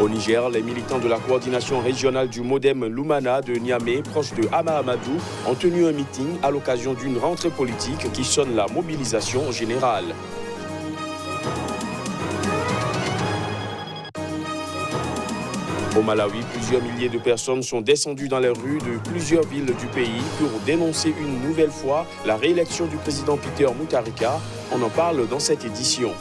Au Niger, les militants de la coordination régionale du Modem Lumana de Niamey, proche de Hama Amadou, ont tenu un meeting à l'occasion d'une rentrée politique qui sonne la mobilisation générale. Au Malawi, plusieurs milliers de personnes sont descendues dans les rues de plusieurs villes du pays pour dénoncer une nouvelle fois la réélection du président Peter Mutharika. On en parle dans cette édition.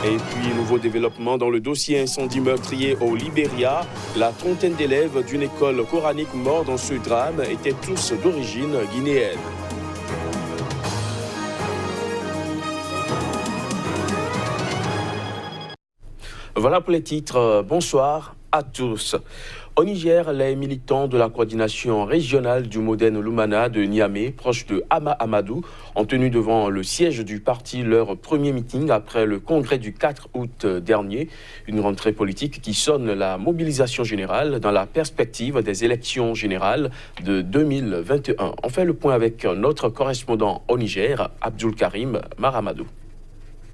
Et puis, nouveau développement dans le dossier incendie meurtrier au Libéria. La trentaine d'élèves d'une école coranique morts dans ce drame étaient tous d'origine guinéenne. Voilà pour les titres. Bonsoir à tous. Au Niger, les militants de la coordination régionale du Modem Lumana de Niamey, proche de Hama Amadou, ont tenu devant le siège du parti leur premier meeting après le congrès du 4 août dernier. Une rentrée politique qui sonne la mobilisation générale dans la perspective des élections générales de 2021. On fait le point avec notre correspondant au Niger, Abdul Karim Maramadou.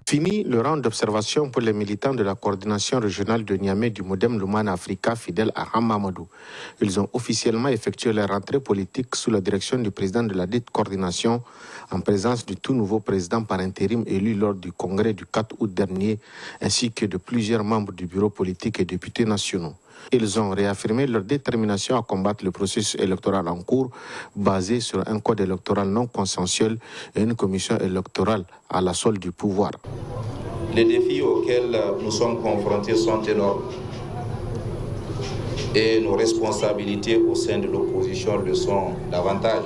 Fini le round d'observation pour les militants de la coordination régionale de Niamey du Modem Lumana Africa fidèles à Hama Amadou. Ils ont officiellement effectué leur rentrée politique sous la direction du président de la dite coordination en présence du tout nouveau président par intérim élu lors du congrès du 4 août dernier ainsi que de plusieurs membres du bureau politique et députés nationaux. Ils ont réaffirmé leur détermination à combattre le processus électoral en cours basé sur un code électoral non consensuel et une commission électorale à la solde du pouvoir. Les défis auxquels nous sommes confrontés sont énormes et nos responsabilités au sein de l'opposition le sont davantage.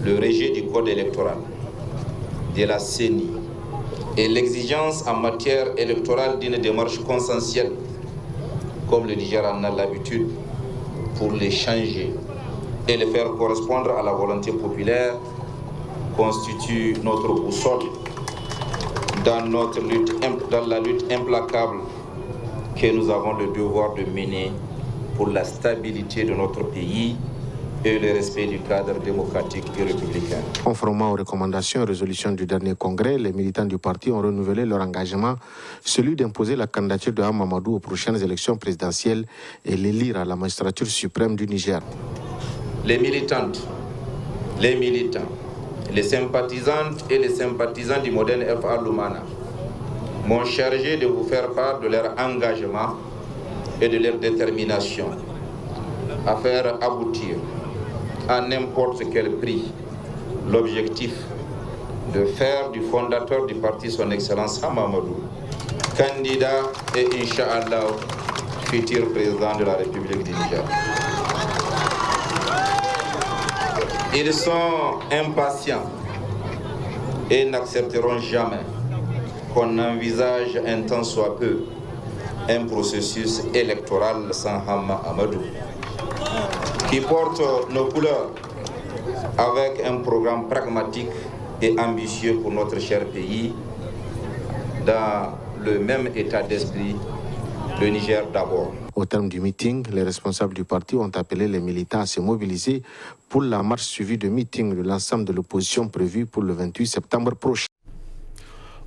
Le rejet du code électoral, de la CENI et l'exigence en matière électorale d'une démarche consensuelle comme le Niger en a l'habitude, pour les changer et les faire correspondre à la volonté populaire, constitue notre boussole dans la lutte implacable que nous avons le devoir de mener pour la stabilité de notre pays et le respect du cadre démocratique et républicain. Conformément aux recommandations et résolutions du dernier congrès, les militants du parti ont renouvelé leur engagement, celui d'imposer la candidature de Hama Amadou aux prochaines élections présidentielles et l'élire à la magistrature suprême du Niger. Les militantes, les militants, les sympathisantes et les sympathisants du Modem FA Lumana m'ont chargé de vous faire part de leur engagement et de leur détermination à faire aboutir à n'importe quel prix l'objectif de faire du fondateur du parti son excellence Hama Amadou candidat et Inch'Allah futur président de la République du Niger. Ils sont impatients et n'accepteront jamais qu'on envisage un tant soit peu un processus électoral sans Hama Amadou, qui porte nos couleurs avec un programme pragmatique et ambitieux pour notre cher pays, dans le même état d'esprit, le Niger d'abord. Au terme du meeting, les responsables du parti ont appelé les militants à se mobiliser pour la marche suivie de meeting de l'ensemble de l'opposition prévue pour le 28 septembre prochain.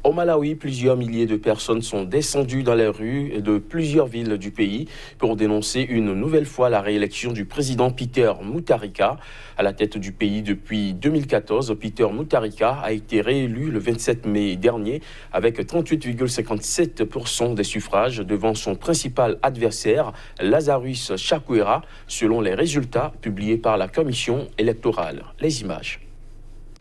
Au Malawi, plusieurs milliers de personnes sont descendues dans les rues de plusieurs villes du pays pour dénoncer une nouvelle fois la réélection du président Peter Mutharika. À la tête du pays depuis 2014, Peter Mutharika a été réélu le 27 mai dernier avec 38,57% des suffrages devant son principal adversaire, Lazarus Chakwera, selon les résultats publiés par la commission électorale. Les images.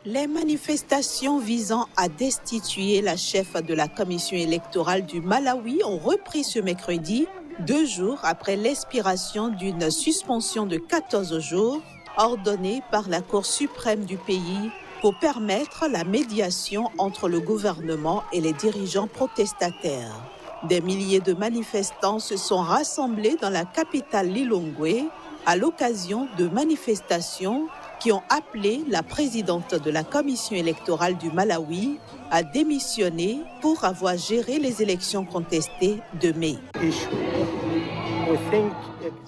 Les manifestations visant à destituer la chef de la commission électorale du Malawi ont repris ce mercredi, 2 jours après l'expiration d'une suspension de 14 jours ordonnée par la Cour suprême du pays pour permettre la médiation entre le gouvernement et les dirigeants protestataires. Des milliers de manifestants se sont rassemblés dans la capitale Lilongwe à l'occasion de manifestations qui ont appelé la présidente de la commission électorale du Malawi à démissionner pour avoir géré les élections contestées de mai.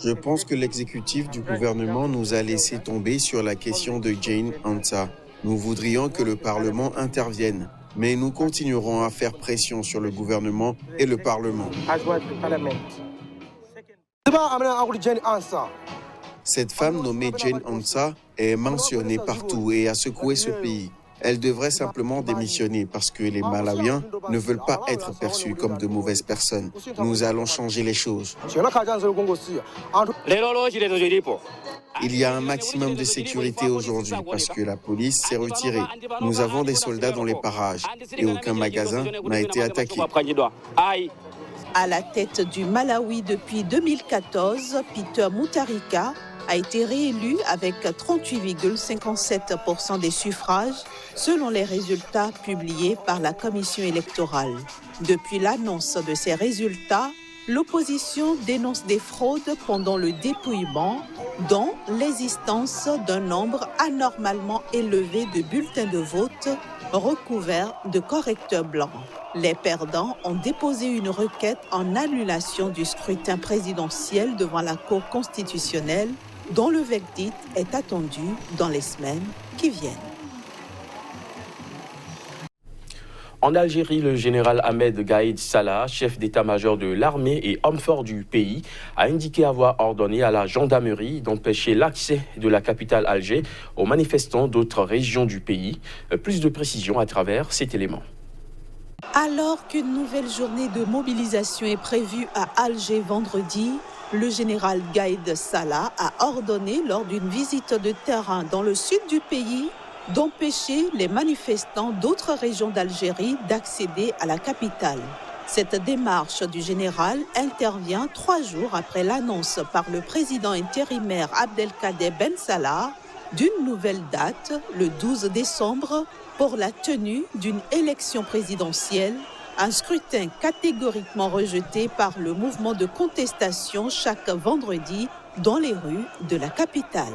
Je pense que l'exécutif du gouvernement nous a laissé tomber sur la question de Jane Ansah. Nous voudrions que le Parlement intervienne. Mais nous continuerons à faire pression sur le gouvernement et le Parlement. Cette femme nommée Jane Ansah est mentionnée partout et a secoué ce pays. Elle devrait simplement démissionner parce que les Malawiens ne veulent pas être perçus comme de mauvaises personnes. Nous allons changer les choses. Il y a un maximum de sécurité aujourd'hui parce que la police s'est retirée. Nous avons des soldats dans les parages et aucun magasin n'a été attaqué. À la tête du Malawi depuis 2014, Peter Mutharika a été réélu avec 38,57% des suffrages, selon les résultats publiés par la commission électorale. Depuis l'annonce de ces résultats, l'opposition dénonce des fraudes pendant le dépouillement, dont l'existence d'un nombre anormalement élevé de bulletins de vote recouverts de correcteurs blancs. Les perdants ont déposé une requête en annulation du scrutin présidentiel devant la Cour constitutionnelle, dont le verdict est attendu dans les semaines qui viennent. En Algérie, le général Ahmed Gaïd Salah, chef d'état-major de l'armée et homme fort du pays, a indiqué avoir ordonné à la gendarmerie d'empêcher l'accès de la capitale Alger aux manifestants d'autres régions du pays. Plus de précisions à travers cet élément. Alors qu'une nouvelle journée de mobilisation est prévue à Alger vendredi, le général Gaïd Salah a ordonné lors d'une visite de terrain dans le sud du pays d'empêcher les manifestants d'autres régions d'Algérie d'accéder à la capitale. Cette démarche du général intervient 3 jours après l'annonce par le président intérimaire Abdelkader Ben Salah d'une nouvelle date, le 12 décembre, pour la tenue d'une élection présidentielle, un scrutin catégoriquement rejeté par le mouvement de contestation chaque vendredi dans les rues de la capitale.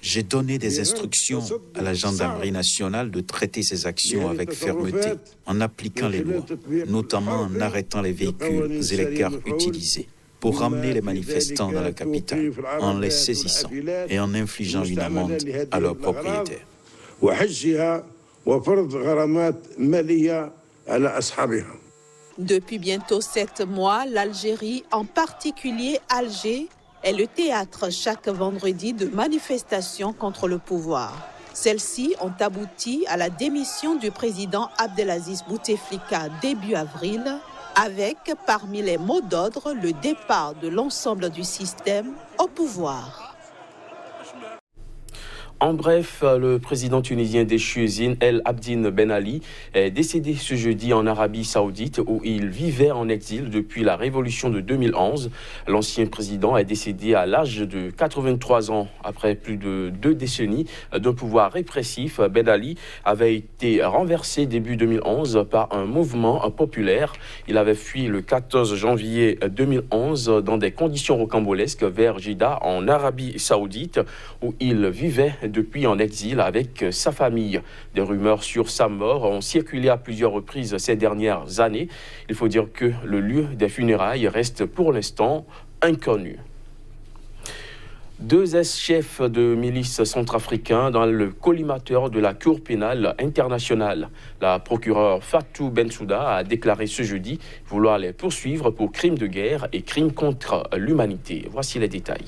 J'ai donné des instructions à la gendarmerie nationale de traiter ces actions avec fermeté, en appliquant les lois, notamment en arrêtant les véhicules et les cars utilisés pour ramener les manifestants dans la capitale, en les saisissant et en infligeant une amende à leurs propriétaires. Depuis bientôt 7 mois, l'Algérie, en particulier Alger, est le théâtre chaque vendredi de manifestations contre le pouvoir. Celles-ci ont abouti à la démission du président Abdelaziz Bouteflika début avril, avec parmi les mots d'ordre le départ de l'ensemble du système au pouvoir. En bref, le président tunisien déchu Zine El Abidine Ben Ali est décédé ce jeudi en Arabie Saoudite où il vivait en exil depuis la révolution de 2011. L'ancien président est décédé à l'âge de 83 ans après plus de 2 décennies d'un pouvoir répressif. Ben Ali avait été renversé début 2011 par un mouvement populaire. Il avait fui le 14 janvier 2011 dans des conditions rocambolesques vers Jeddah en Arabie Saoudite où il vivait depuis en exil avec sa famille. Des rumeurs sur sa mort ont circulé à plusieurs reprises ces dernières années. Il faut dire que le lieu des funérailles reste pour l'instant inconnu. 2 ex-chefs de milices centrafricains dans le collimateur de la Cour pénale internationale. La procureure Fatou Bensouda a déclaré ce jeudi vouloir les poursuivre pour crimes de guerre et crimes contre l'humanité. Voici les détails.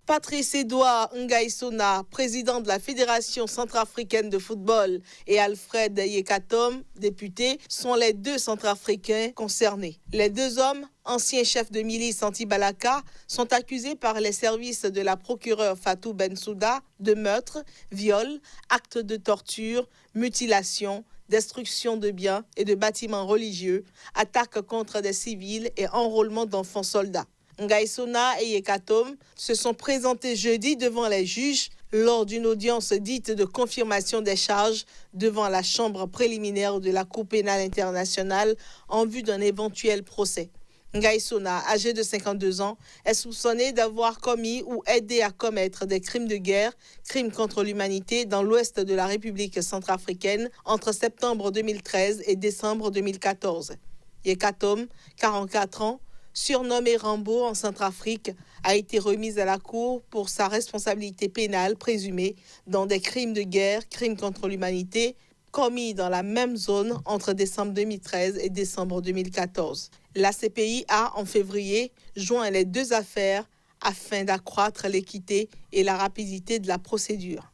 Patrice Edouard Ngaïsona, président de la Fédération centrafricaine de football, et Alfred Yekatom, député, sont les 2 centrafricains concernés. Les 2 hommes, anciens chefs de milice anti-Balaka, sont accusés par les services de la procureure Fatou Bensouda de meurtre, viol, actes de torture, mutilation, destruction de biens et de bâtiments religieux, attaques contre des civils et enrôlement d'enfants soldats. Ngaïsona et Yekatom se sont présentés jeudi devant les juges lors d'une audience dite de confirmation des charges devant la chambre préliminaire de la Cour pénale internationale en vue d'un éventuel procès. Ngaïsona, âgé de 52 ans, est soupçonné d'avoir commis ou aidé à commettre des crimes de guerre, crimes contre l'humanité dans l'ouest de la République centrafricaine entre septembre 2013 et décembre 2014. Yekatom, 44 ans, surnommé Rambo en Centrafrique, a été remise à la cour pour sa responsabilité pénale présumée dans des crimes de guerre, crimes contre l'humanité, commis dans la même zone entre décembre 2013 et décembre 2014. La CPI a, en février, joint les deux affaires afin d'accroître l'équité et la rapidité de la procédure.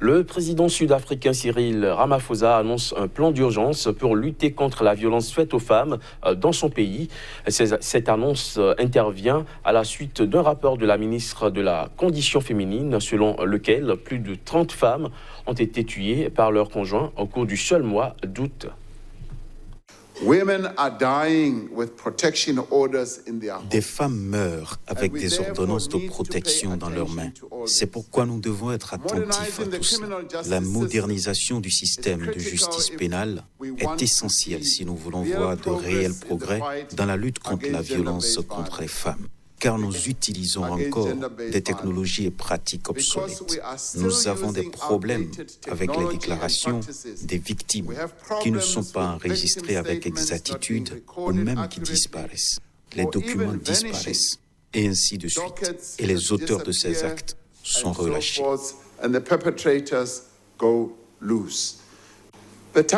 Le président sud-africain Cyril Ramaphosa annonce un plan d'urgence pour lutter contre la violence faite aux femmes dans son pays. Cette annonce intervient à la suite d'un rapport de la ministre de la Condition féminine selon lequel plus de 30 femmes ont été tuées par leur conjoint au cours du seul mois d'août. Des femmes meurent avec des ordonnances de protection dans leurs mains. C'est pourquoi nous devons être attentifs à tout cela. La modernisation du système de justice pénale est essentielle si nous voulons voir de réels progrès dans la lutte contre la violence contre les femmes. Car nous utilisons encore des technologies et pratiques obsolètes. Nous avons des problèmes avec les déclarations des victimes qui ne sont pas enregistrées avec exactitude ou même qui disparaissent. Les documents disparaissent et ainsi de suite. Et les auteurs de ces actes sont relâchés. Le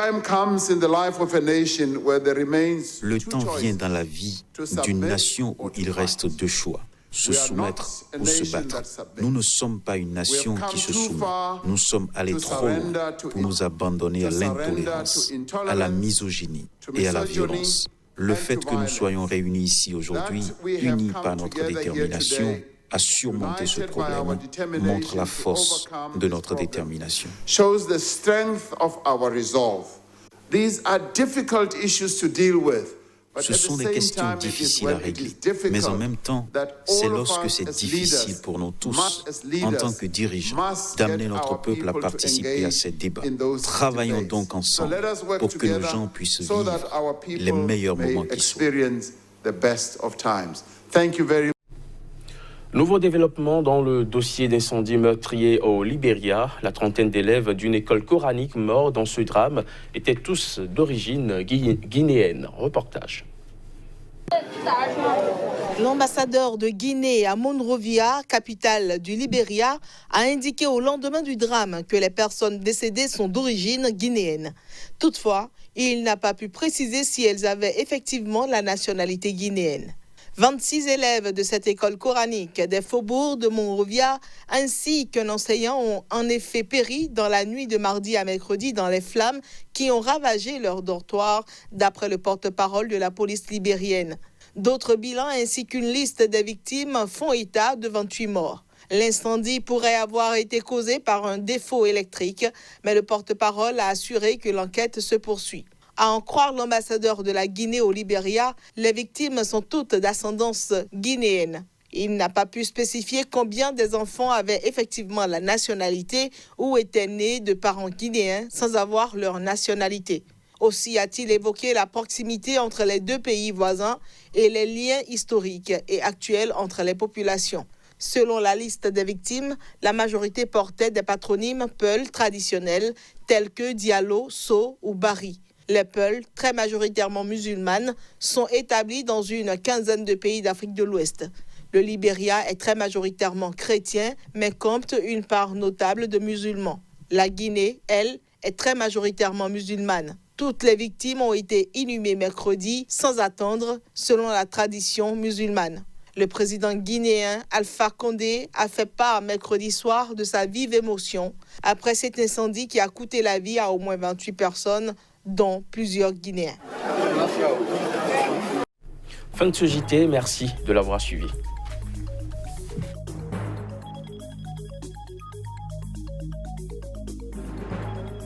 temps vient dans la vie d'une nation où il reste deux choix, se soumettre ou se battre. Nous ne sommes pas une nation qui se soumet. Nous sommes allés trop loin pour nous abandonner à l'intolérance, à la misogynie et à la violence. Le fait que nous soyons réunis ici aujourd'hui, unis par notre détermination, à surmonter ce problème montre la force de notre détermination. Ce sont des questions difficiles à régler, mais en même temps, c'est lorsque c'est difficile pour nous tous, en tant que dirigeants, d'amener notre peuple à participer à ces débats. Travaillons donc ensemble pour que nos gens puissent vivre les meilleurs moments qui soient. Nouveau développement dans le dossier d'incendie meurtrier au Libéria. La trentaine d'élèves d'une école coranique morts dans ce drame étaient tous d'origine guinéenne. Reportage. L'ambassadeur de Guinée à Monrovia, capitale du Libéria, a indiqué au lendemain du drame que les personnes décédées sont d'origine guinéenne. Toutefois, il n'a pas pu préciser si elles avaient effectivement la nationalité guinéenne. 26 élèves de cette école coranique des faubourgs de Monrovia ainsi qu'un enseignant ont en effet péri dans la nuit de mardi à mercredi dans les flammes qui ont ravagé leur dortoir, d'après le porte-parole de la police libérienne. D'autres bilans ainsi qu'une liste des victimes font état de 28 morts. L'incendie pourrait avoir été causé par un défaut électrique, mais le porte-parole a assuré que l'enquête se poursuit. À en croire l'ambassadeur de la Guinée au Libéria, les victimes sont toutes d'ascendance guinéenne. Il n'a pas pu spécifier combien des enfants avaient effectivement la nationalité ou étaient nés de parents guinéens sans avoir leur nationalité. Aussi a-t-il évoqué la proximité entre les deux pays voisins et les liens historiques et actuels entre les populations. Selon la liste des victimes, la majorité portait des patronymes Peul traditionnels tels que Diallo, So ou Bari. Les Peuls, très majoritairement musulmanes, sont établis dans une quinzaine de pays d'Afrique de l'Ouest. Le Libéria est très majoritairement chrétien, mais compte une part notable de musulmans. La Guinée, elle, est très majoritairement musulmane. Toutes les victimes ont été inhumées mercredi sans attendre, selon la tradition musulmane. Le président guinéen Alpha Condé a fait part mercredi soir de sa vive émotion après cet incendie qui a coûté la vie à au moins 28 personnes, dont plusieurs Guinéens. Fin de ce JT, merci de l'avoir suivi.